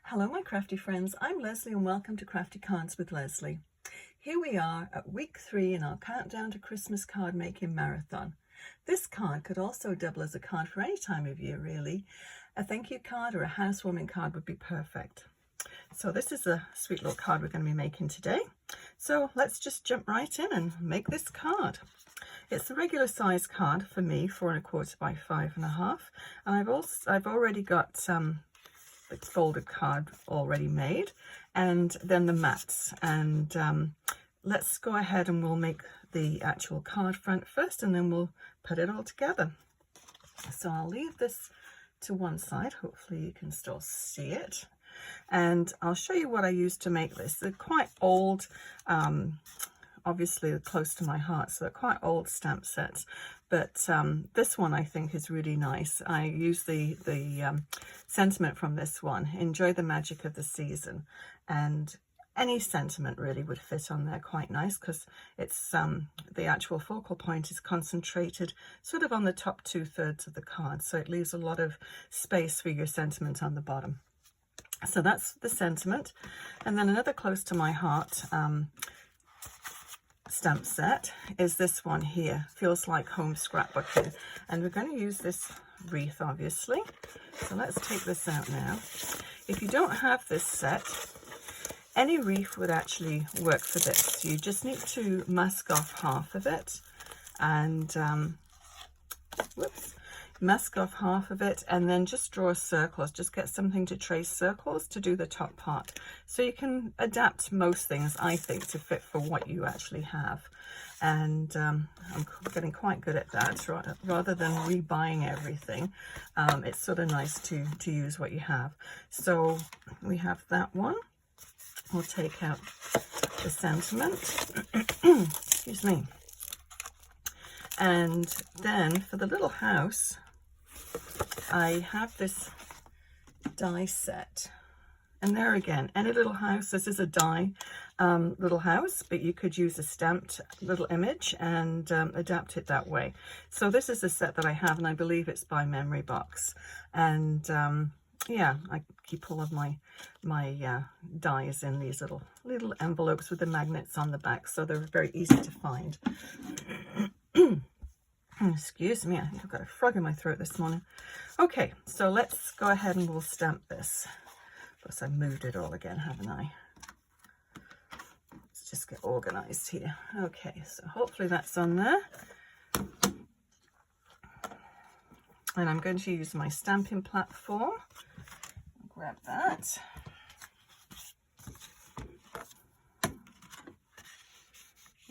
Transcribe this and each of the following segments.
Hello my crafty friends, I'm Lesley and welcome to Crafty Cards with Lesley. Here we are at week 3 in our countdown to Christmas card making marathon. This card could also double as a card for any time of year really. A thank you card or a housewarming card would be perfect. So this is a sweet little card we're going to be making today. So let's just jump right in and make this card. It's a regular size card for me, 4 1/4 by 5.5, and I've already got the folded card already made, and then the mats. And let's go ahead and we'll make the actual card front first, and then we'll put it all together. So I'll leave this to one side. Hopefully you can still see it. And I'll show you what I used to make this. They're quite old, obviously close to my heart, so they're quite old stamp sets. But this one I think is really nice. I use the sentiment from this one, enjoy the magic of the season. And any sentiment really would fit on there quite nice, because it's the actual focal point is concentrated sort of on the top 2/3 of the card, so it leaves a lot of space for your sentiment on the bottom. So that's the sentiment. And then another close to my heart stamp set is this one here, Feels Like Home Scrapbooking, and we're going to use this wreath obviously. So let's take this out now. If you don't have this set, any wreath would actually work for this. You just need to mask off half of it and mask off half of it, and then just draw circles. Just get something to trace circles to do the top part. So you can adapt most things, I think, to fit for what you actually have. And I'm getting quite good at that. Rather than rebuying everything, it's sort of nice to use what you have. So we have that one. We'll take out the sentiment. Excuse me. And then for the little house, I have this die set, and there again, any little house, this is a die little house, but you could use a stamped little image and adapt it that way. So this is a set that I have, and I believe it's by Memory Box. And yeah, I keep all of my dies in these little envelopes with the magnets on the back, so they're very easy to find. Excuse me, I think I've got a frog in my throat this morning. Okay, so let's go ahead and we'll stamp this. Of course, I moved it all again, haven't I? Let's just get organized here. Okay, so hopefully that's on there. And I'm going to use my stamping platform. Grab that.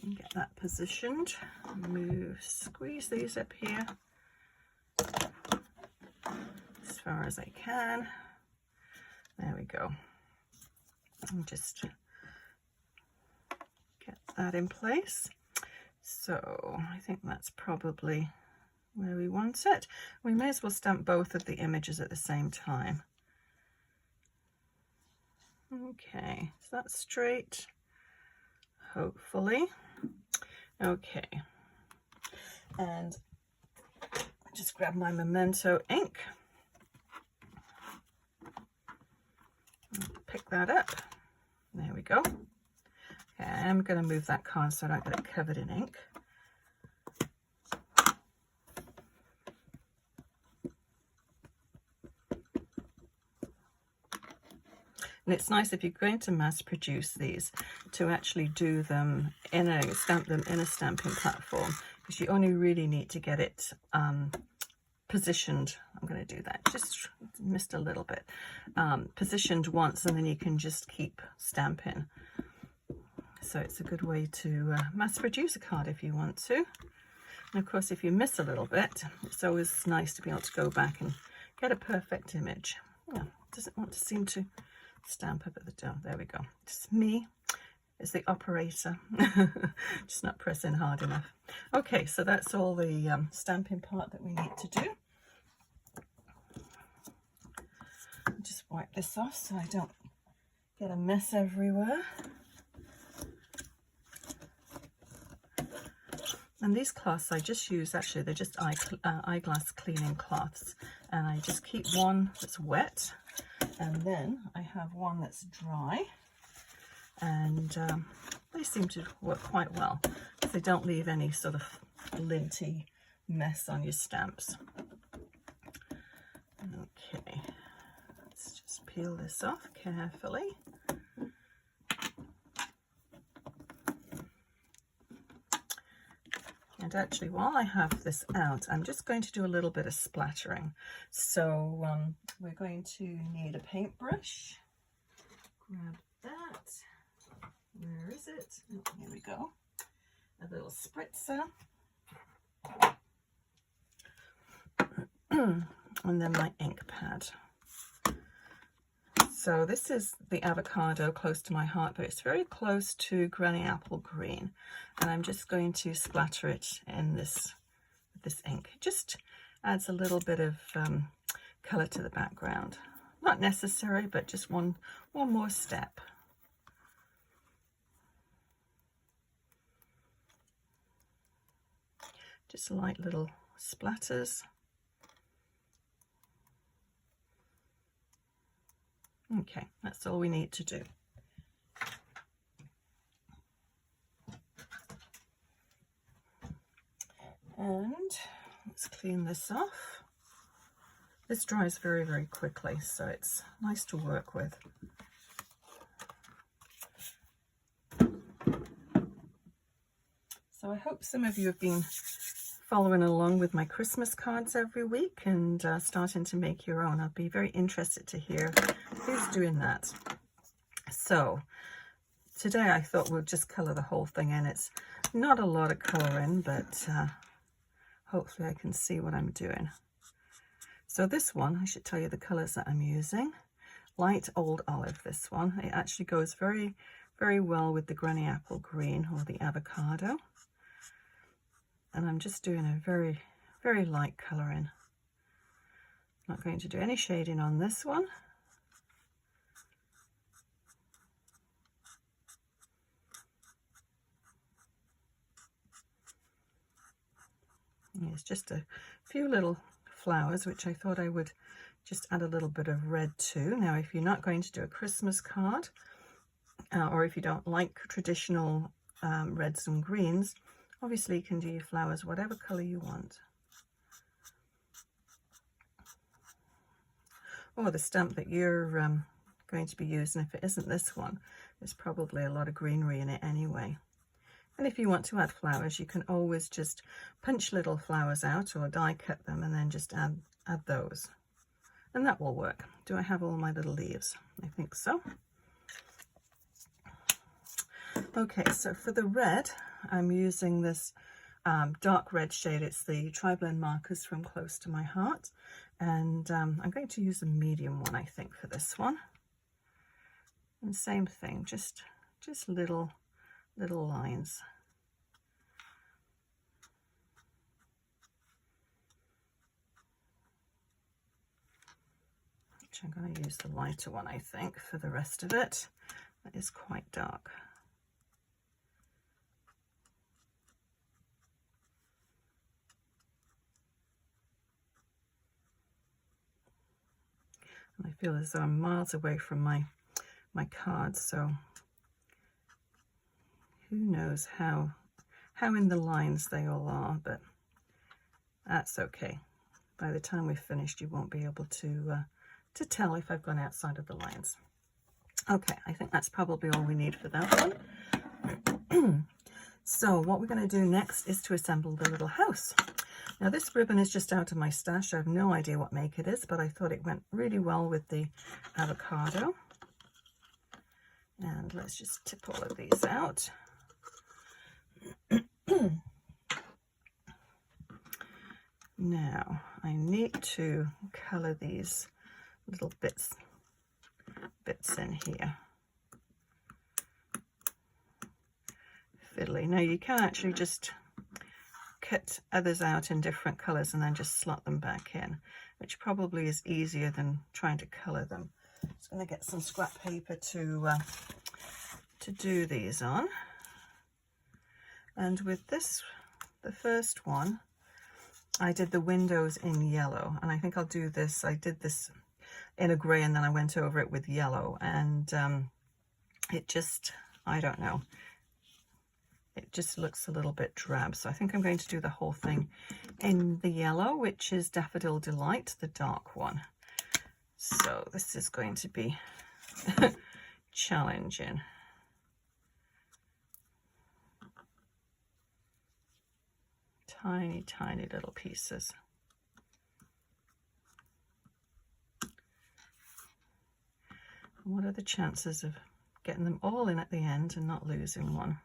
And get that positioned. Squeeze these up here as far as I can. There we go. And just get that in place. So I think that's probably where we want it. We may as well stamp both of the images at the same time. Okay, so that's straight, hopefully. Okay, and just grab my Memento ink, pick that up. There we go. Okay, I am going to move that card so I don't get it covered in ink. And it's nice if you're going to mass produce these to actually do them stamp them in a stamping platform, because you only really need to get it positioned. I'm going to do that, just missed a little bit. Positioned once, and then you can just keep stamping. So it's a good way to mass produce a card if you want to. And of course, if you miss a little bit, it's always nice to be able to go back and get a perfect image. Yeah, doesn't want to seem to stamp up at the top. There we go. Just me as the operator, just not pressing hard enough. Okay, so that's all the stamping part that we need to do. Just wipe this off so I don't get a mess everywhere. And these cloths I just use, actually they're just eyeglass cleaning cloths, and I just keep one that's wet, and then I have one that's dry, and they seem to work quite well if they don't leave any sort of linty mess on your stamps. Okay, let's just peel this off carefully. And actually, while I have this out, I'm just going to do a little bit of splattering. So we're going to need a paintbrush. Grab that. Where is it? Oh, here we go. A little spritzer. And then my ink pad. So this is the avocado, close to my heart, but it's very close to granny apple green. And I'm just going to splatter it in this ink. It just adds a little bit of colour to the background. Not necessary, but just one more step. Just light little splatters. Okay, that's all we need to do. And let's clean this off. This dries very, very quickly, so it's nice to work with. So I hope some of you have been following along with my Christmas cards every week and starting to make your own. I'll be very interested to hear who's doing that. So today I thought we'll just colour the whole thing in. It's not a lot of colouring, but hopefully I can see what I'm doing. So this one, I should tell you the colours that I'm using. Light Old Olive, this one. It actually goes very, very well with the granny apple green or the avocado. And I'm just doing a very, very light colouring. Not going to do any shading on this one. It's just a few little flowers, which I thought I would just add a little bit of red to. Now, if you're not going to do a Christmas card, or if you don't like traditional reds and greens, obviously you can do your flowers whatever colour you want. Or the stamp that you're going to be using, if it isn't this one, there's probably a lot of greenery in it anyway. And if you want to add flowers, you can always just punch little flowers out or die cut them and then just add those. And that will work. Do I have all my little leaves? I think so. Okay, so for the red, I'm using this dark red shade. It's the Tri-Blend markers from Close to My Heart. And I'm going to use a medium one, I think, for this one. And same thing, just little lines. Which I'm going to use the lighter one, I think, for the rest of it. That is quite dark. And I feel as though I'm miles away from my cards, so who knows how in the lines they all are, but that's okay. By the time we've finished, you won't be able to tell if I've gone outside of the lines. Okay, I think that's probably all we need for that one. So what we're going to do next is to assemble the little house. Now this ribbon is just out of my stash. I have no idea what make it is, but I thought it went really well with the avocado. And let's just tip all of these out. Now I need to colour these little bits in here. Fiddly. Now you can actually just cut others out in different colours and then just slot them back in, which probably is easier than trying to colour them. I'm just going to get some scrap paper to do these on. And with this, the first one, I did the windows in yellow, and I think I'll do this. I did this in a grey, and then I went over it with yellow, and it just, I don't know, it just looks a little bit drab. So I think I'm going to do the whole thing in the yellow, which is Daffodil Delight, the dark one. So this is going to be challenging. Tiny, tiny little pieces. What are the chances of getting them all in at the end and not losing one?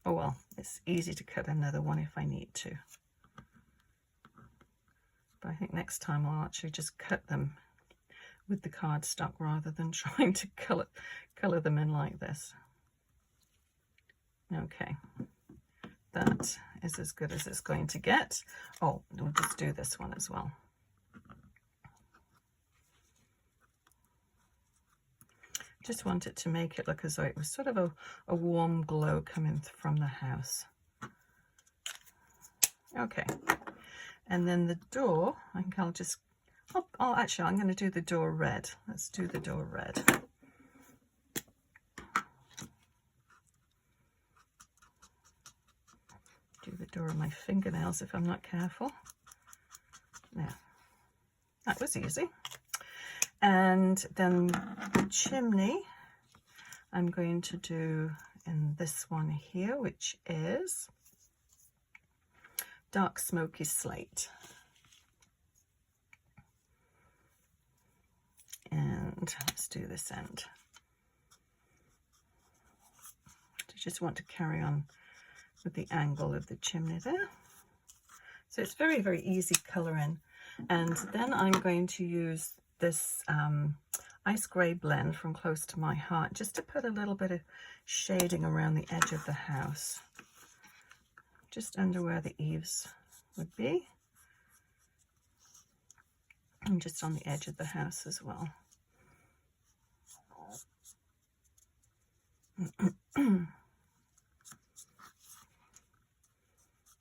Oh well, it's easy to cut another one if I need to. But I think next time I'll actually just cut them with the cardstock rather than trying to color them in like this. Okay, that is as good as it's going to get. Oh, we'll just do this one as well. Just wanted to make it look as though it was sort of a warm glow coming from the house. Okay, and then the door, I think I'll just, actually I'm going to do the door red. Let's do the door red. Do the door of my fingernails if I'm not careful. Now, that was easy. And then the chimney, I'm going to do in this one here, which is Dark Smoky Slate. And let's do this end. I just want to carry on with the angle of the chimney there. So it's very, very easy colouring. And then I'm going to use this ice grey blend from Close to My Heart just to put a little bit of shading around the edge of the house, just under where the eaves would be, and just on the edge of the house as well.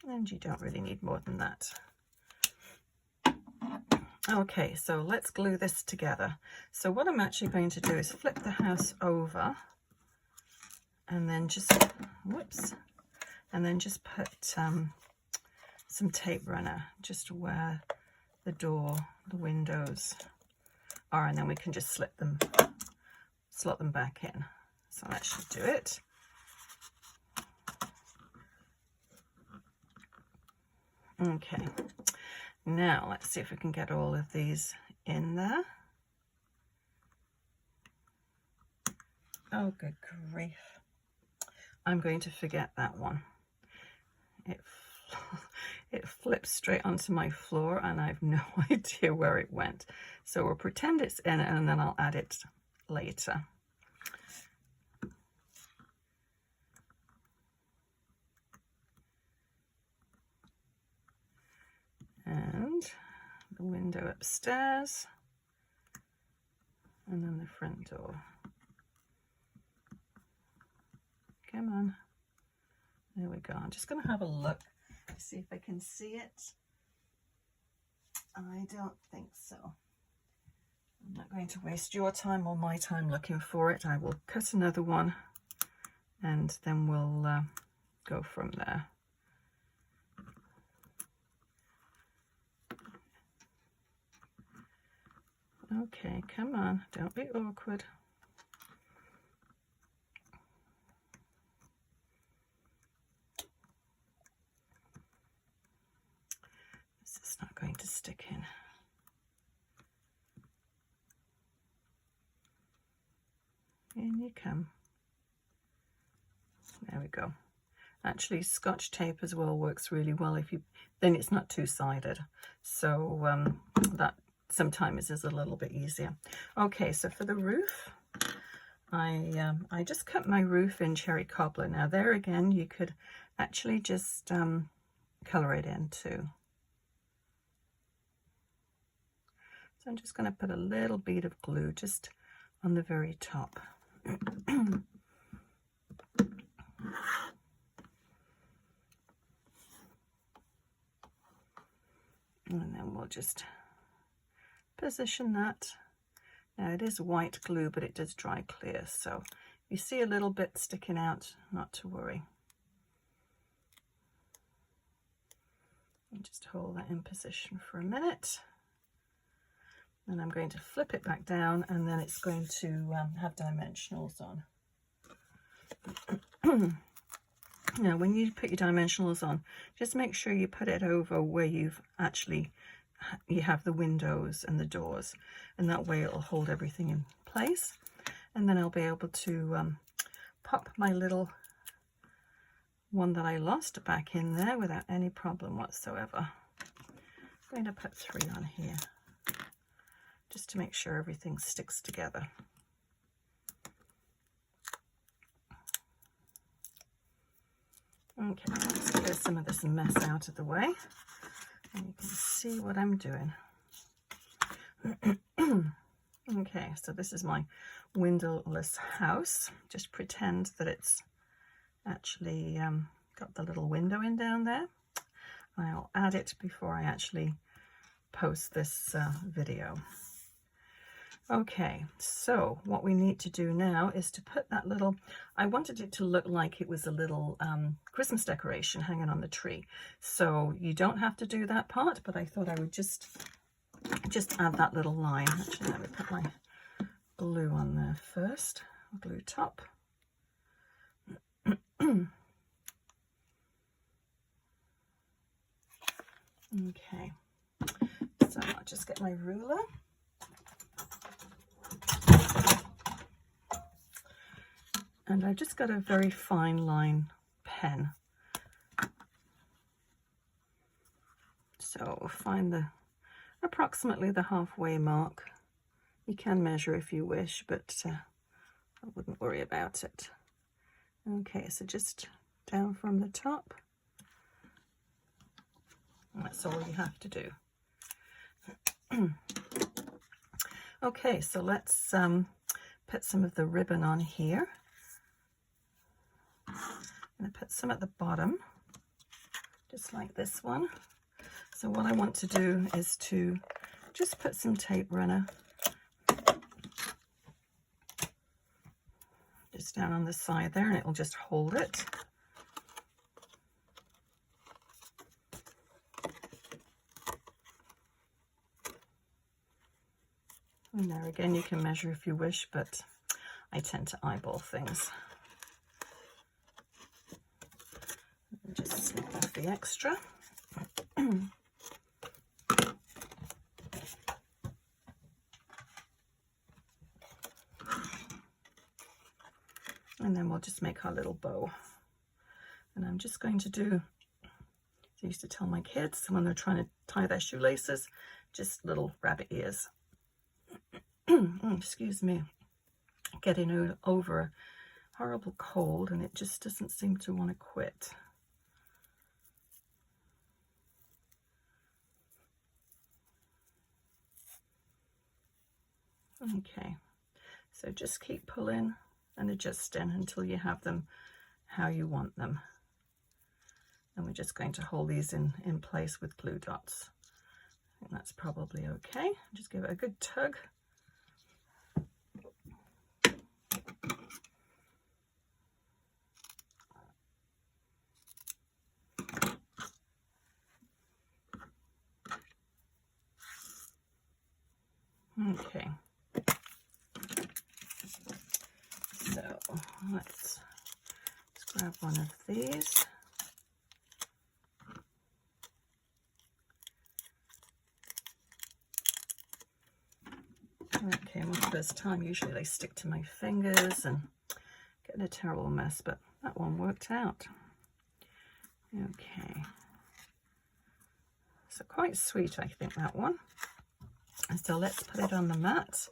And you don't really need more than that. Okay, so let's glue this together. So what I'm actually going to do is flip the house over and then just, whoops, and then just put some tape runner just where the door, the windows are, and then we can just slot them back in. So that should do it. Okay. Now, let's see if we can get all of these in there. Oh, good grief. I'm going to forget that one. It flips straight onto my floor and I have no idea where it went. So we'll pretend it's in it and then I'll add it later. And the window upstairs, and then the front door. Come on. There we go. I'm just going to have a look to see if I can see it. I don't think so. I'm not going to waste your time or my time looking for it. I will cut another one and then we'll go from there. Okay, come on, don't be awkward. This is not going to stick in. In you come. There we go. Actually, Scotch tape as well works really well if you, then it's not two-sided. So that sometimes is a little bit easier. Okay, so for the roof, I just cut my roof in cherry cobbler. Now there again, you could actually just color it in too. So I'm just going to put a little bead of glue just on the very top. And then we'll just position that. Now it is white glue, but it does dry clear, so if you see a little bit sticking out, not to worry. And just hold that in position for a minute. And I'm going to flip it back down, and then it's going to have dimensionals on. Now, when you put your dimensionals on, just make sure you put it over where you have the windows and the doors, and that way it'll hold everything in place. And then I'll be able to pop my little one that I lost back in there without any problem whatsoever. I'm going to put 3 on here just to make sure everything sticks together. Okay, let's get some of this mess out of the way, and you can see what I'm doing. Okay, so this is my windowless house. Just pretend that it's actually got the little window in down there. I'll add it before I actually post this video. Okay, so what we need to do now is to put that little, I wanted it to look like it was a little Christmas decoration hanging on the tree. So you don't have to do that part, but I thought I would just add that little line. Actually, let me put my glue on there first, glue top. Okay, so I'll just get my ruler. And I just got a very fine line pen. So find approximately the halfway mark. You can measure if you wish, but I wouldn't worry about it. Okay, so just down from the top. That's all you have to do. Okay, so let's put some of the ribbon on here. I'm going to put some at the bottom, just like this one. So what I want to do is to just put some tape runner just down on the side there, and it will just hold it. And there again, you can measure if you wish, but I tend to eyeball things. Just snip off the extra. And then we'll just make our little bow. And I'm just going to do, I used to tell my kids when they're trying to tie their shoelaces, just little rabbit ears. Excuse me, getting over a horrible cold, and it just doesn't seem to want to quit. Okay, so just keep pulling and adjusting until you have them how you want them. And we're just going to hold these in place with glue dots. I think that's probably okay. Just give it a good tug. Okay. So let's grab one of these. Okay, my first time, usually they stick to my fingers and get in a terrible mess, but that one worked out. Okay. So quite sweet, I think, that one. And so let's put it on the mat.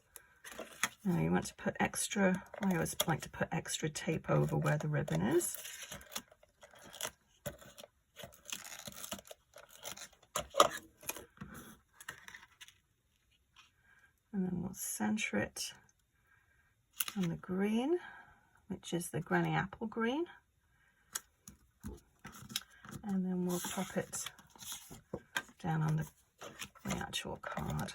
Now you want to put extra, I always like to put extra tape over where the ribbon is. And then we'll center it on the green, which is the Granny Apple green. And then we'll pop it down on the my actual card.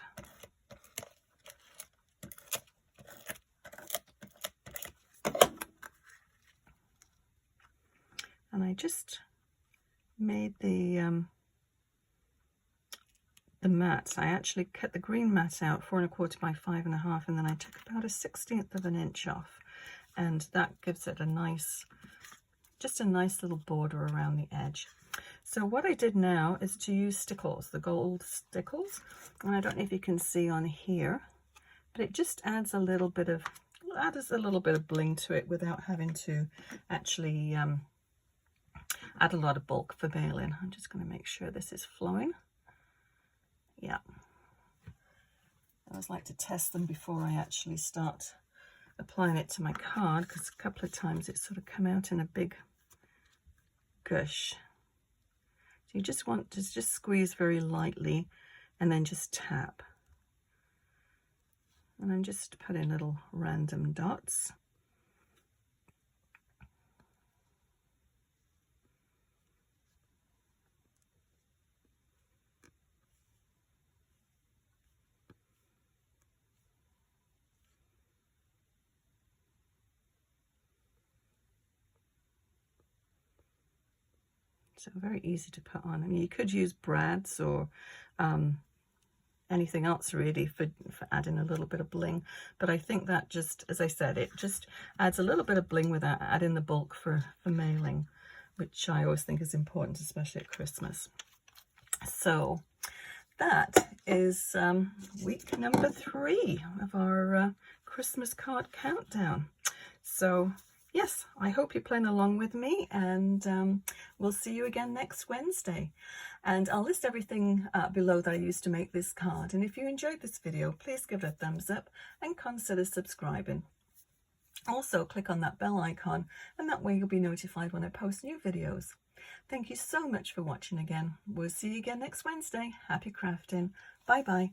And I just made the mat. I actually cut the green mat out 4 1/4 by 5 1/2, and then I took about a 1/16 of an inch off, and that gives it a nice, just a nice little border around the edge. So what I did now is to use Stickles, the gold Stickles, and I don't know if you can see on here, but it just adds a little bit of bling to it without having to actually add a lot of bulk for mailing. I'm just going to make sure this is flowing. Yeah, I always like to test them before I actually start applying it to my card, because a couple of times it's sort of come out in a big gush. So you just want to just squeeze very lightly and then just tap. And I'm just putting little random dots. So very easy to put on. I mean, you could use brads or anything else really for adding a little bit of bling. But I think that just, as I said, it just adds a little bit of bling without adding the bulk for mailing, which I always think is important, especially at Christmas. So that is week number 3 of our Christmas card countdown. So yes, I hope you're playing along with me, and we'll see you again next Wednesday. And I'll list everything below that I used to make this card. And if you enjoyed this video, please give it a thumbs up and consider subscribing. Also, click on that bell icon, and that way you'll be notified when I post new videos. Thank you so much for watching again. We'll see you again next Wednesday. Happy crafting. Bye-bye.